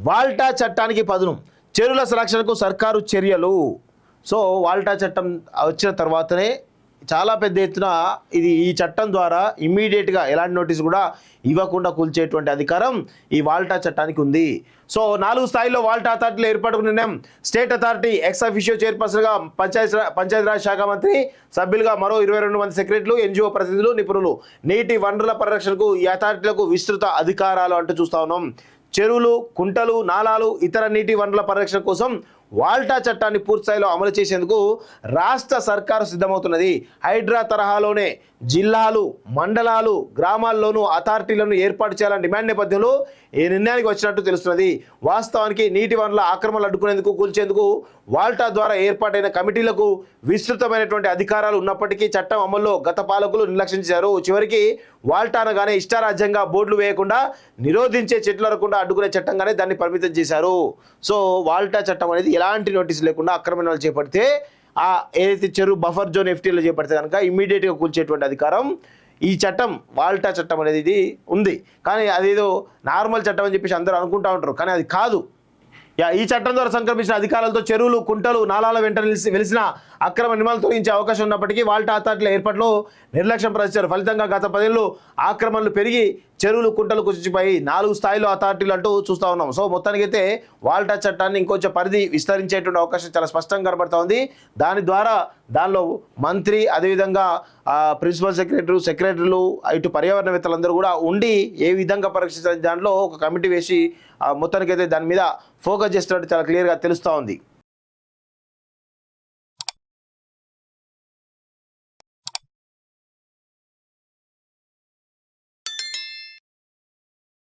వాల్టా చట్టానికి పదును, చెరువుల సంరక్షణకు సర్కారు చర్యలు. సో వాల్టా చట్టం వచ్చిన తర్వాతనే చాలా పెద్ద ఎత్తున ఈ చట్టం ద్వారా ఇమ్మీడియట్గా ఎలాంటి నోటీసు కూడా ఇవ్వకుండా కూల్చేటువంటి అధికారం ఈ వాల్టా చట్టానికి ఉంది. సో 4 స్థాయిల్లో వాల్టా అథారిటీలు ఏర్పాటుకు నిర్ణయం. స్టేట్ అథారిటీ ఎక్స్ అఫిషియో చైర్పర్సన్గా పంచాయతీరాజ్ శాఖ మంత్రి, సభ్యులుగా మరో 22 మంది సెక్రటరీలు, ఎన్జిఓ ప్రతినిధులు, నిపుణులు. నీటి వనరుల పరిరక్షణకు ఈ అథారిటీలకు విస్తృత అధికారాలు అంటూ చూస్తా ఉన్నాం. చెరువులు, కుంటలు, నాలాలు, ఇతర నీటి వనరుల పరిరక్షణ కోసం వాల్టా చట్టాన్ని పూర్తిస్థాయిలో అమలు చేసేందుకు రాష్ట్ర సర్కారు సిద్ధమవుతున్నది. హైడ్రా తరహాలోనే జిల్లాలు, మండలాలు, గ్రామాల్లోనూ అథారిటీలను ఏర్పాటు చేయాలని డిమాండ్ నేపథ్యంలో ఈ నిర్ణయానికి వచ్చినట్టు తెలుస్తున్నది. వాస్తవానికి నీటి వనరుల ఆక్రమణలు అడ్డుకునేందుకు, కూల్చేందుకు వాల్టా ద్వారా ఏర్పాటైన కమిటీలకు విస్తృతమైనటువంటి అధికారాలు ఉన్నప్పటికీ చట్టం అమల్లో గత పాలకులు నిర్లక్ష్యం చేశారు. చివరికి వాల్టానగానే ఇష్టారాజ్యంగా బోర్డులు వేయకుండా, నిరోధించే చెట్లు అరకుండా అడ్డుకునే చట్టంగానే దాన్ని పరిమితం చేశారు. సో వాల్టా చట్టం అనేది ఎలాంటి నోటీసు లేకుండా ఆక్రమణలు చేపడితే, ఏదైతే చెరువు బఫర్ జోన్ ఎఫ్టీలో చేపడితే కనుక ఇమ్మీడియట్గా కూల్చేటువంటి అధికారం ఈ చట్టం, వాల్టా చట్టం అనేది ఇది ఉంది. కానీ అదేదో నార్మల్ చట్టం అని చెప్పేసి అందరూ అనుకుంటూ ఉంటారు, కానీ అది కాదు. ఈ చట్టం ద్వారా సంక్రమించిన అధికారాలతో చెరువులు, కుంటలు, నాలాల వెంట వెలిసిన అక్రమ నిర్మాణాలు తొలగించే అవకాశం ఉన్నప్పటికీ వాల్టా అథారిటీల ఏర్పాటులో నిర్లక్ష్యం ప్రదర్శించారు. ఫలితంగా గత 10 ఏళ్ళు ఆక్రమణలు పెరిగి చెరువులు, కుంటలు కుచించిపోయి 4 స్థాయిలో అథారిటీలు అంటూ చూస్తూ ఉన్నాం. సో మొత్తానికైతే వాల్టా చట్టాన్ని ఇంకొంచెం పరిధి విస్తరించేటువంటి అవకాశం చాలా స్పష్టంగా కనబడుతూ ఉంది. దాని ద్వారా దానిలో మంత్రి, అదేవిధంగా ప్రిన్సిపల్ సెక్రటరీలు, ఇటు పర్యావరణవేత్తలందరూ కూడా ఉండి ఏ విధంగా పరీక్షించాలి దాంట్లో ఒక కమిటీ వేసి మొత్తానికైతే దాని మీద ఫోకస్ చేస్తున్నట్టు చాలా క్లియర్గా తెలుస్తూ ఉంది.